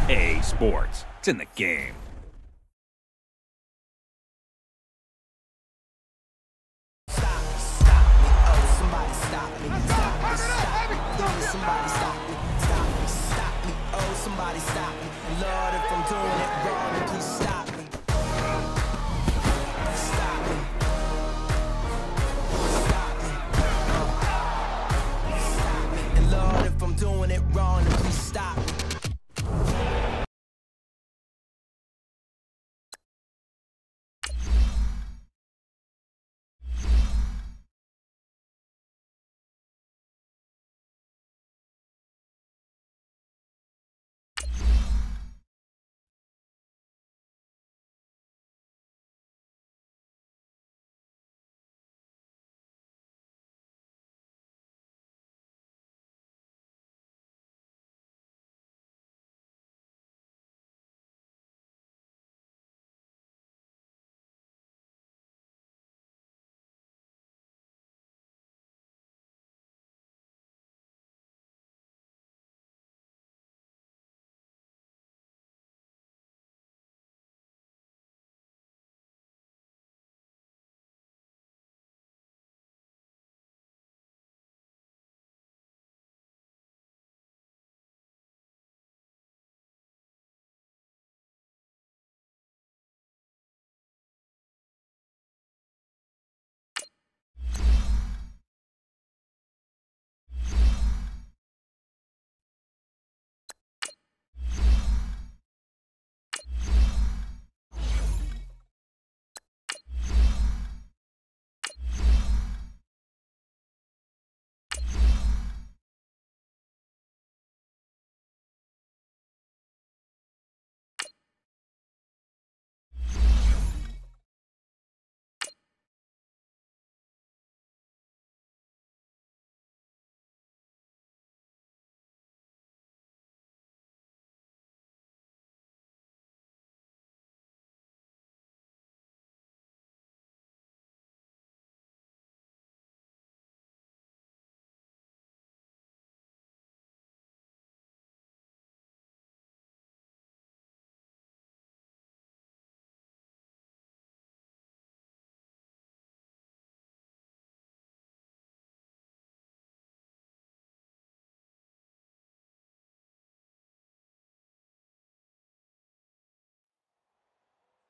EA Sports. It's in the game. Somebody stop me. Lord, if I'm doing it wrong, then please stop me. Stop me. Stop me. Stop me. And Lord, if I'm doing it wrong, then please stop me.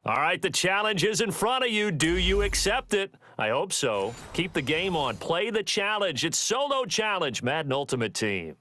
All right, the challenge is in front of you. Do you accept it? I hope so. Keep the game on. Play the challenge. It's Solo Challenge, Madden Ultimate Team.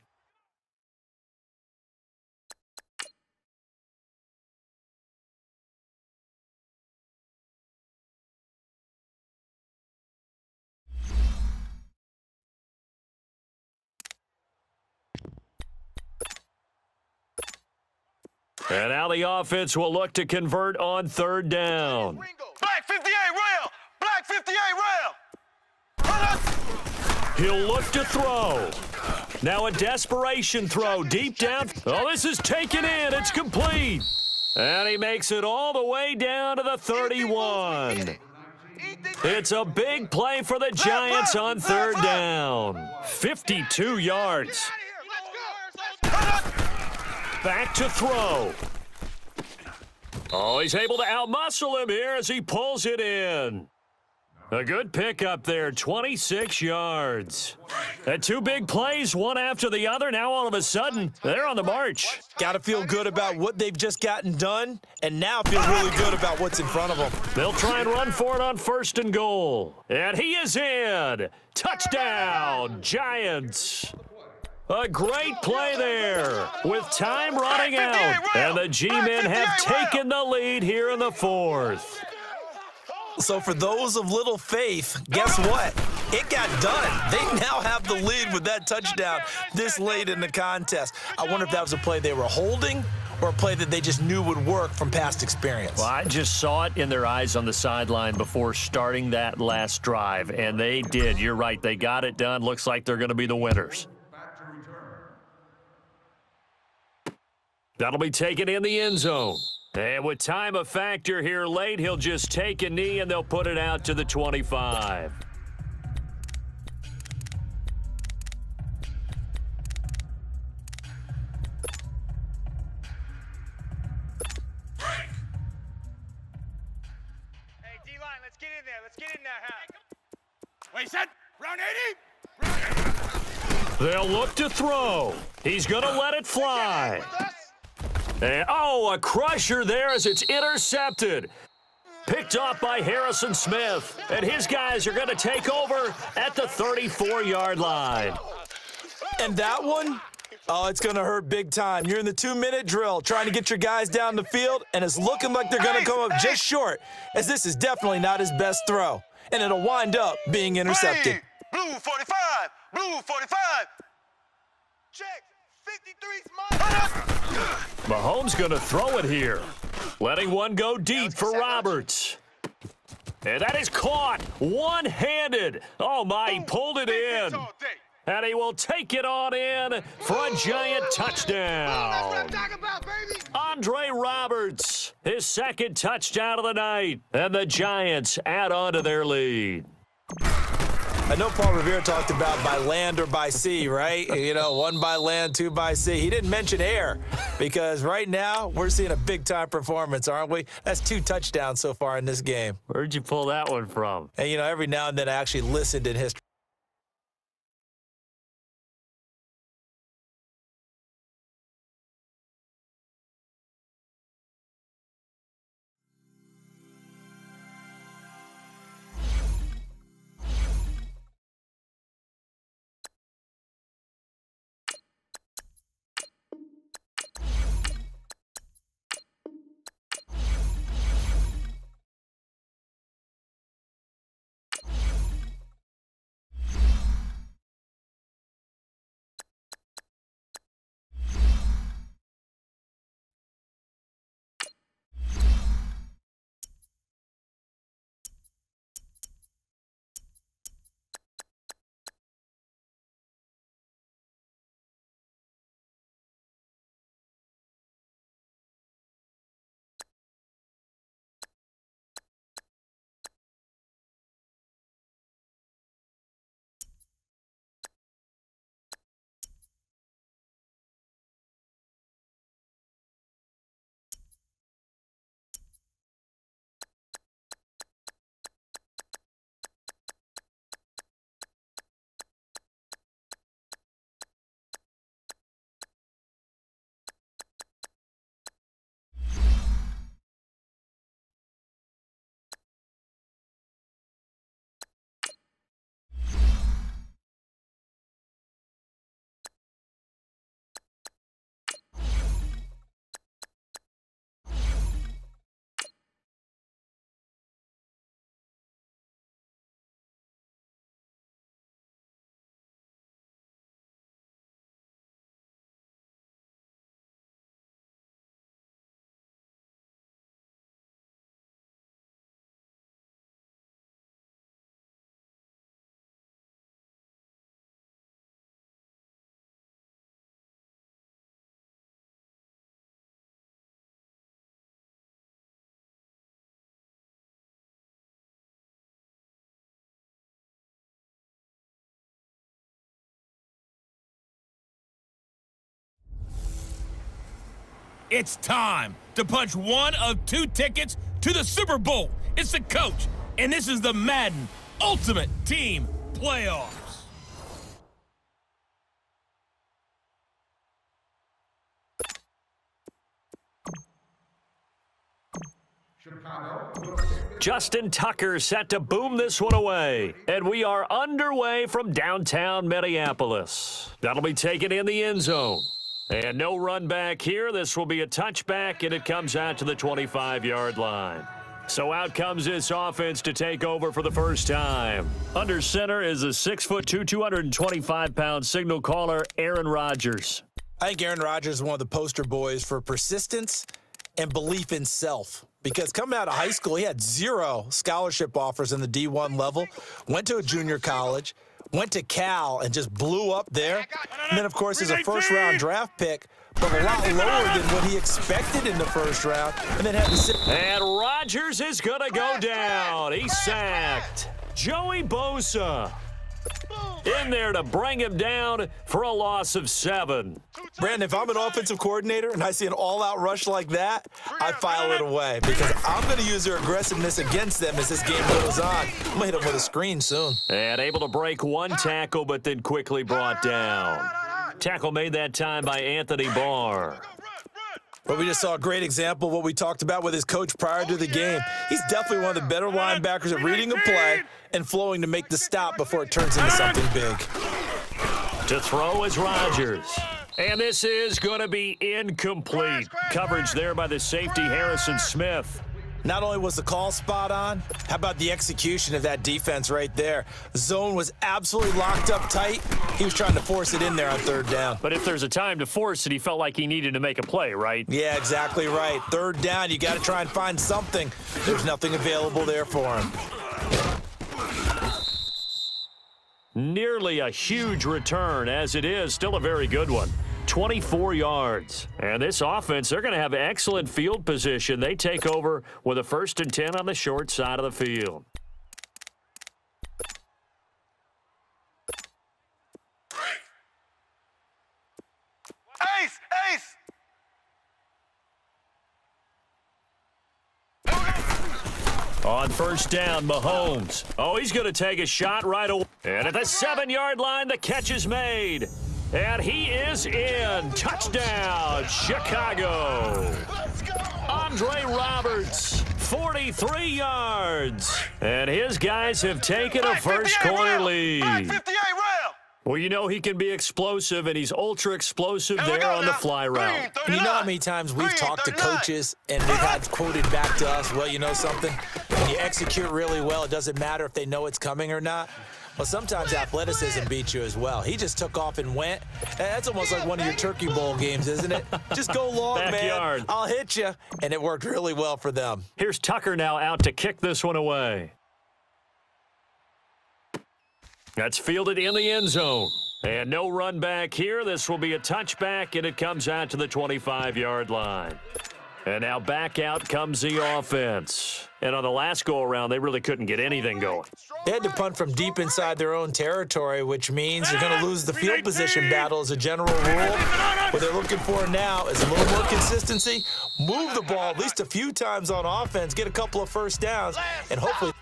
And now the offense will look to convert on third down. Black 58 rail! Black 58 rail! He'll look to throw. Now a desperation throw deep down. Oh, this is taken in. It's complete. And he makes it all the way down to the 31. It's a big play for the Giants on third down. 52 yards. Back to throw. Oh, he's able to outmuscle him here as he pulls it in. A good pickup there, 26 yards. And two big plays, one after the other. Now all of a sudden, they're on the march. Got to feel good about what they've just gotten done, and now feel really good about what's in front of them. They'll try and run for it on first and goal. And he is in. Touchdown, Giants. A great play there with time running out. And the G-men have taken the lead here in the fourth. So for those of little faith, guess what? It got done. They now have the lead with that touchdown this late in the contest. I wonder if that was a play they were holding or a play that they just knew would work from past experience. Well, I just saw it in their eyes on the sideline before starting that last drive, and they did. You're right. They got it done. Looks like they're going to be the winners. That'll be taken in the end zone. And with time a factor here late, he'll just take a knee and they'll put it out to the 25. in there. Let's get in there, huh? Wait, set. Round 80. They'll look to throw. He's going to let it fly. And, oh, a crusher there as it's intercepted. Picked off by Harrison Smith. And his guys are going to take over at the 34-yard line. And that one, oh, it's going to hurt big time. You're in the 2-minute drill trying to get your guys down the field, and it's looking like they're going to come up just short, as this is definitely not his best throw. And it'll wind up being intercepted. Hey, blue 45. Blue 45. Check. 53's mine. Mahomes going to throw it here. Letting one go deep for Roberts. And that is caught one-handed. Oh, my, he pulled it in. And he will take it on in for a giant touchdown. Andre Roberts, his second touchdown of the night. And the Giants add on to their lead. I know Paul Revere talked about by land or by sea, right? You know, 1 by land, 2 by sea. He didn't mention air because right now we're seeing a big-time performance, aren't we? That's 2 touchdowns so far in this game. Where'd you pull that one from? And, you know, every now and then I actually listened in history. It's time to punch one of 2 tickets to the Super Bowl. It's the coach, and this is the Madden Ultimate Team Playoffs. Justin Tucker set to boom this one away. And we are underway from downtown Minneapolis. That'll be taken in the end zone. And no run back here. This will be a touchback, and it comes out to the 25-yard line. So out comes this offense to take over for the first time. Under center is a 6'2", 225-pound signal caller, Aaron Rodgers. I think Aaron Rodgers is one of the poster boys for persistence and belief in self. Because coming out of high school, he had 0 scholarship offers in the D1 level, went to a junior college, went to Cal and just blew up there. And then, of course, he's a first-round draft pick, but a lot lower than what he expected in the first round. And then had to sit. And Rodgers is going to go down. He's sacked. Joey Bosa. in there to bring him down for a loss of 7. Brandon, if I'm an offensive coordinator and I see an all-out rush like that, I file it away because I'm going to use their aggressiveness against them as this game goes on. I'm going to hit them with a screen soon. And able to break one tackle, but then quickly brought down. Tackle made that time by Anthony Barr. But we just saw a great example of what we talked about with his coach prior to the game. He's definitely one of the better linebackers at reading a play and flowing to make the stop before it turns into something big. To throw is Rodgers. And this is going to be incomplete. Coverage there by the safety, Harrison Smith. Not only was the call spot on, how about the execution of that defense right there? Zone was absolutely locked up tight. He was trying to force it in there on 3rd down. But if there's a time to force it, he felt like he needed to make a play, right? Yeah, exactly right. 3rd down, you got to try and find something. There's nothing available there for him. Nearly a huge return, as it is still a very good one. 24 yards. And this offense, they're going to have excellent field position. They take over with a 1st and 10 on the short side of the field. Ace! Ace! On 1st down, Mahomes. Oh, he's going to take a shot right away. And at the 7-yard line, the catch is made. And he is in. Touchdown, Chicago. Andre Roberts, 43 yards. And his guys have taken a first-quarter lead. Well, you know he can be explosive, and he's ultra-explosive there on the fly route. And you know how many times we've talked to coaches and they've had quoted back to us, well, you know something? When you execute really well, it doesn't matter if they know it's coming or not. Well, sometimes athleticism beats you as well. He just took off and went. That's almost like one of your Turkey Bowl games, isn't it? Just go long, Backyard. man. I'll hit you. And it worked really well for them. Here's Tucker now out to kick this one away. That's fielded in the end zone. And no run back here. This will be a touchback, and it comes out to the 25-yard line. And now back out comes the offense. And on the last go-around, they really couldn't get anything going. They had to punt from deep inside their own territory, which means they're going to lose the field position battle as a general rule. What they're looking for now is a little more consistency, move the ball at least a few times on offense, get a couple of first downs, and hopefully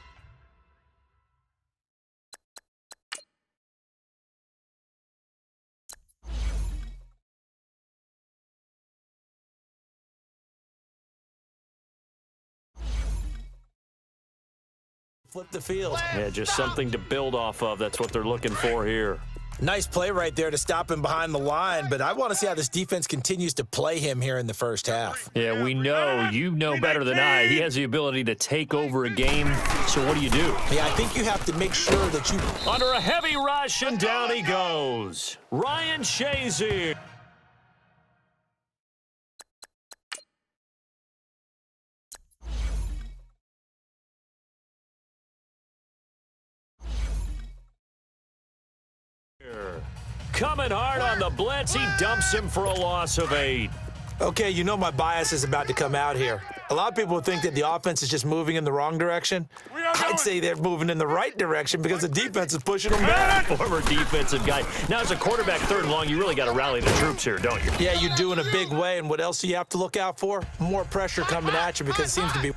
flip the field. Yeah, just something to build off of. That's what they're looking for here. Nice play right there to stop him behind the line, but I want to see how this defense continues to play him here in the first half. Yeah, we know. You know better than I. He has the ability to take over a game, so what do you do? Yeah, I think you have to make sure that you... Under a heavy rush, and down he goes. Ryan Shazier. Coming hard on the blitz, he dumps him for a loss of 8. Okay, you know my bias is about to come out here. A lot of people would think that the offense is just moving in the wrong direction. I'd say they're moving in the right direction because the defense is pushing them back. Former defensive guy. Now, as a quarterback 3rd and long, you really got to rally the troops here, don't you? Yeah, you do in a big way, and what else do you have to look out for? More pressure coming at you because it seems to be...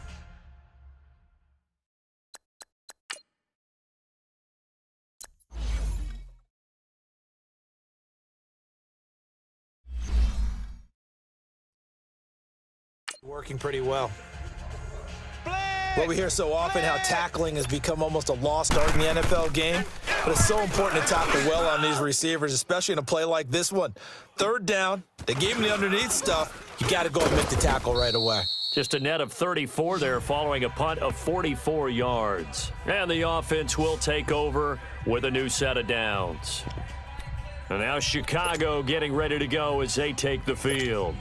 working pretty well. Well, we hear so often how tackling has become almost a lost art in the NFL game, but it's so important to tackle well on these receivers, especially in a play like this one. 3rd down, they gave him the underneath stuff. You got to go and make the tackle right away. Just a net of 34 there following a punt of 44 yards. And the offense will take over with a new set of downs. And now Chicago getting ready to go as they take the field.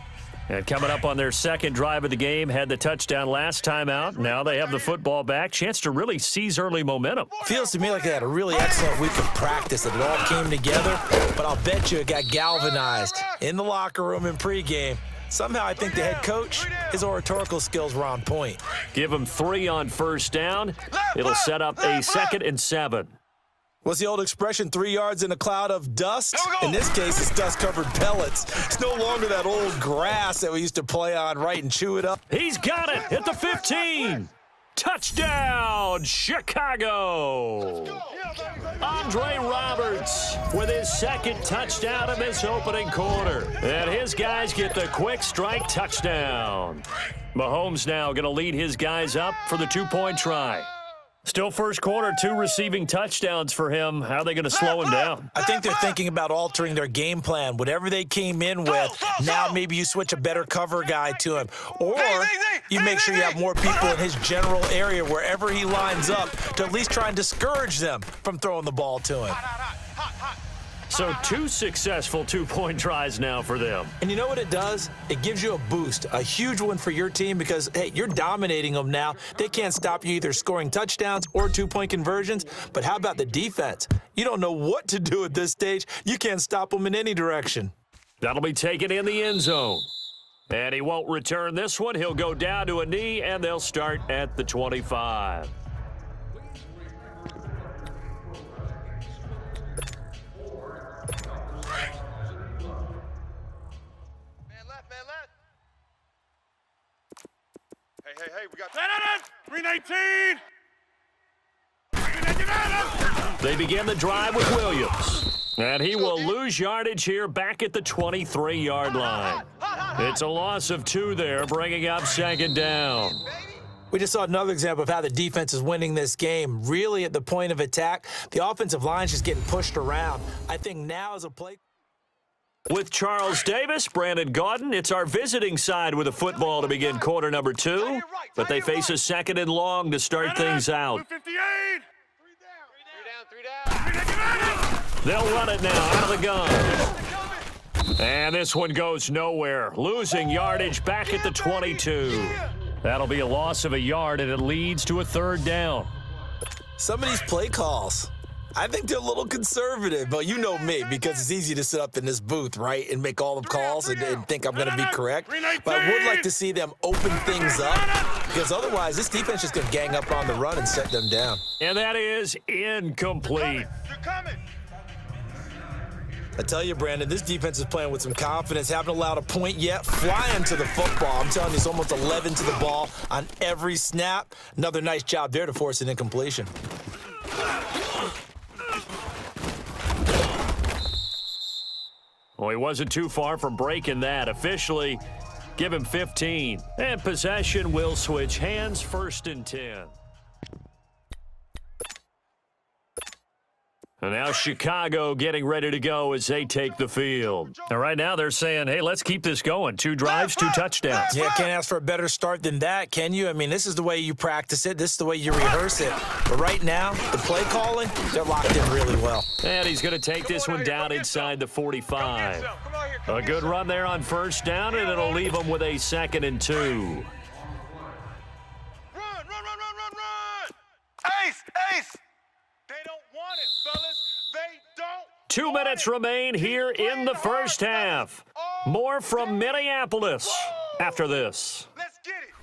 And coming up on their 2nd drive of the game, had the touchdown last time out. Now they have the football back. Chance to really seize early momentum. Feels to me like they had a really excellent week of practice. It all came together, but I'll bet you it got galvanized in the locker room in pregame. Somehow I think the head coach, his oratorical skills were on point. Give him 3 on 1st down. It'll set up a 2nd and 7. What's the old expression, 3 yards in a cloud of dust? In this case, it's dust-covered pellets. It's no longer that old grass that we used to play on, right, and chew it up. He's got it at the 15. Touchdown, Chicago. Andre Roberts with his second touchdown in this opening quarter. And his guys get the quick strike touchdown. Mahomes now going to lead his guys up for the two-point try. Still first quarter, 2 receiving touchdowns for him. How are they going to slow him down? I think they're thinking about altering their game plan. Whatever they came in with, now maybe you switch a better cover guy to him. Or you make sure you have more people in his general area wherever he lines up to at least try and discourage them from throwing the ball to him. So 2 successful two-point tries now for them. And you know what it does? It gives you a boost, a huge one for your team because, hey, you're dominating them now. They can't stop you either scoring touchdowns or two-point conversions. But how about the defense? You don't know what to do at this stage. You can't stop them in any direction. That'll be taken in the end zone. And he won't return this one. He'll go down to a knee, and they'll start at the 25. Hey, we got 319. They begin the drive with Williams. And he will lose yardage here back at the 23-yard line. It's a loss of 2 there, bringing up second down. We just saw another example of how the defense is winning this game. Really at the point of attack, the offensive line's just getting pushed around. I think now is a play. With Charles Davis, Brandon Gaudin, it's our visiting side with a football to begin quarter number 2. But they face a 2nd and long to start things out. They'll run it now out of the gun. And this one goes nowhere. Losing yardage back at the 22. That'll be a loss of a yard, and it leads to a 3rd down. Some of these play calls, I think they're a little conservative, but you know me, because it's easy to sit up in this booth, right, and make all the calls and think I'm going to be correct. But I would like to see them open things up, because otherwise this defense is going to gang up on the run and set them down. And that is incomplete. You're coming. I tell you, Brandon, this defense is playing with some confidence. Haven't allowed a point yet. Flying to the football. I'm telling you, it's almost 11 to the ball on every snap. Another nice job there to force an incompletion. Well, he wasn't too far from breaking that. Officially, give him 15. And possession will switch hands, 1st and 10. And now Chicago getting ready to go as they take the field. And right now they're saying, hey, let's keep this going. 2 drives, 2 touchdowns. Yeah, can't ask for a better start than that, can you? I mean, this is the way you practice it. This is the way you rehearse it. But right now, the play calling, they're locked in really well. And he's going to take this one down inside the 45. A good run there on 1st down, and it'll leave them with a 2nd and 2. Run. Ace. They don't want it, fellas. They don't. 2 minutes remain here in the first half. More from Minneapolis after this. Let's get it.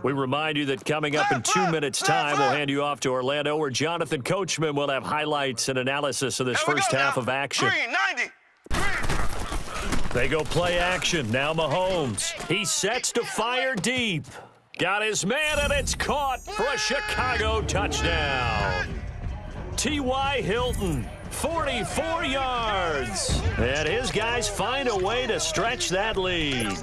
We remind you that coming up in 2 minutes' time, we'll hand you off to Orlando, where Jonathan Coachman will have highlights and analysis of this first half of action. 390. They go play action. Now Mahomes. He sets to fire deep. Got his man, and it's caught for a Chicago touchdown. T.Y. Hilton, 44 yards. And his guys find a way to stretch that lead.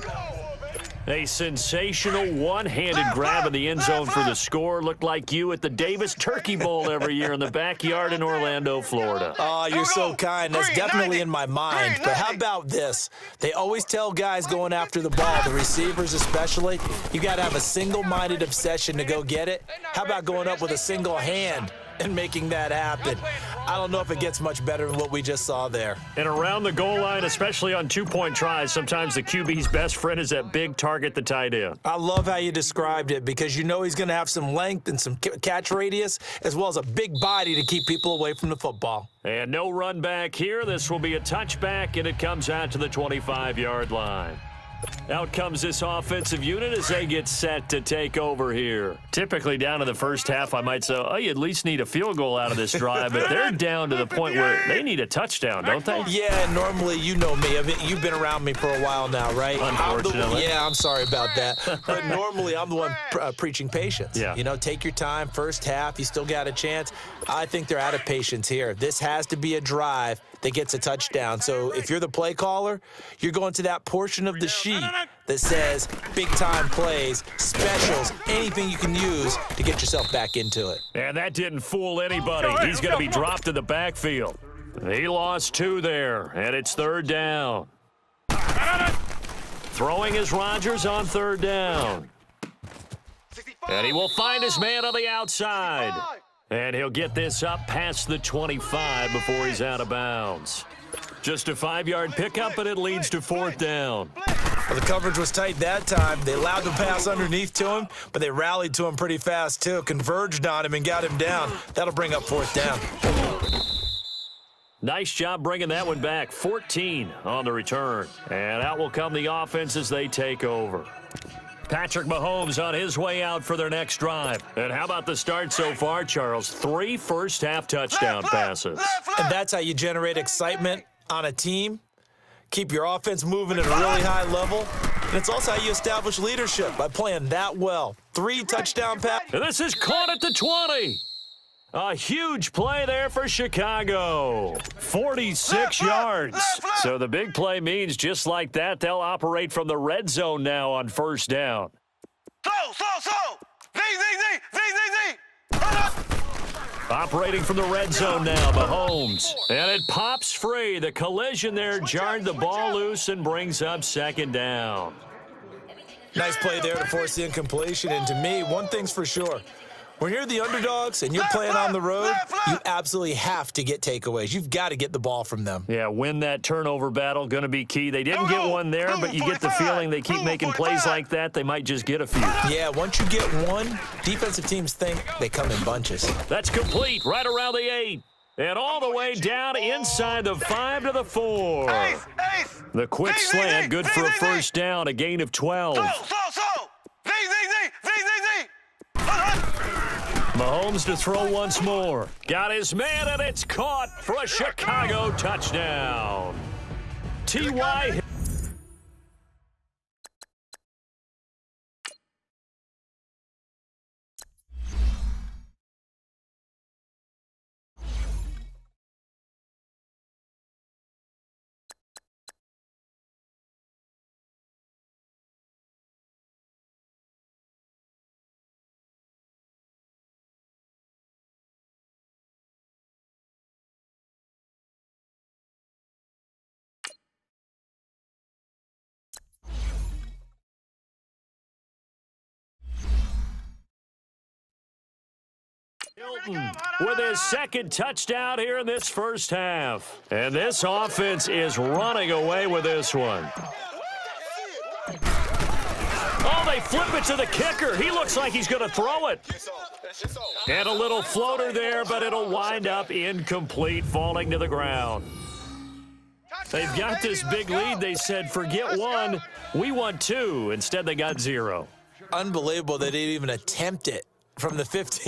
A sensational one-handed grab in the end zone for the score. Looked like you at the Davis Turkey Bowl every year in the backyard in Orlando, Florida. Oh, you're so kind. That's definitely in my mind. But how about this? They always tell guys going after the ball, the receivers especially, you got to have a single-minded obsession to go get it. How about going up with a single hand and making that happen? I don't know if it gets much better than what we just saw there. And around the goal line, especially on 2-point tries, sometimes the QB's best friend is that big target, the tight end. I love how you described it, because you know he's going to have some length and some catch radius, as well as a big body to keep people away from the football. And no run back here. This will be a touchback, and it comes out to the 25-yard line. Out comes this offensive unit as they get set to take over here. Typically down to the first half, I might say, oh, you at least need a field goal out of this drive, but they're down to the point where they need a touchdown, don't they? Yeah, normally, you know me. You've been around me for a while now, right? Unfortunately. I'm sorry about that. But normally, I'm the one preaching patience. Yeah. You know, take your time. First half, you still got a chance. I think they're out of patience here. This has to be a drive that gets a touchdown. So if you're the play caller, you're going to that portion of the sheet that says big-time plays, specials, anything you can use to get yourself back into it. And that didn't fool anybody. He's going to be dropped in the backfield. He lost 2 there, and it's 3rd down. Throwing is Rodgers on 3rd down. And he will find his man on the outside. And he'll get this up past the 25 before he's out of bounds. Just a 5-yard pickup, and it leads to 4th down. Well, the coverage was tight that time. They allowed the pass underneath to him, but they rallied to him pretty fast, too. Converged on him and got him down. That'll bring up 4th down. Nice job bringing that one back. 14 on the return. And out will come the offense as they take over. Patrick Mahomes on his way out for their next drive. And how about the start so far, Charles? 3 first-half touchdown passes. And that's how you generate excitement on a team. Keep your offense moving at a really high level. And it's also how you establish leadership, by playing that well. 3 touchdown passes. And this is caught at the 20. A huge play there for Chicago. 46 yards. So the big play means just like that, they'll operate from the red zone now on 1st down. Operating from the red zone now, Mahomes. And it pops free. The collision there jarred the ball loose and brings up 2nd down. Nice play there to force the incompletion. And to me, one thing's for sure. When you're the underdogs and you're playing on the road, you absolutely have to get takeaways. You've got to get the ball from them. Yeah, win that turnover battle, going to be key. They didn't get one there, but you get the feeling they keep making plays like that, they might just get a few. Yeah, once you get one, defensive teams think they come in bunches. That's complete right around the 8. And all the way down inside the 5 to the 4. The quick slant, good for a 1st down, a gain of 12. Mahomes to throw once more. Got his man, and it's caught for a Chicago touchdown. T.Y. with his 2nd touchdown here in this 1st half. And this offense is running away with this one. Oh, they flip it to the kicker. He looks like he's going to throw it. And a little floater there, but it'll wind up incomplete, falling to the ground. They've got this big lead. They said, forget 1, we want 2. Instead, they got 0. Unbelievable they didn't even attempt it from the 15.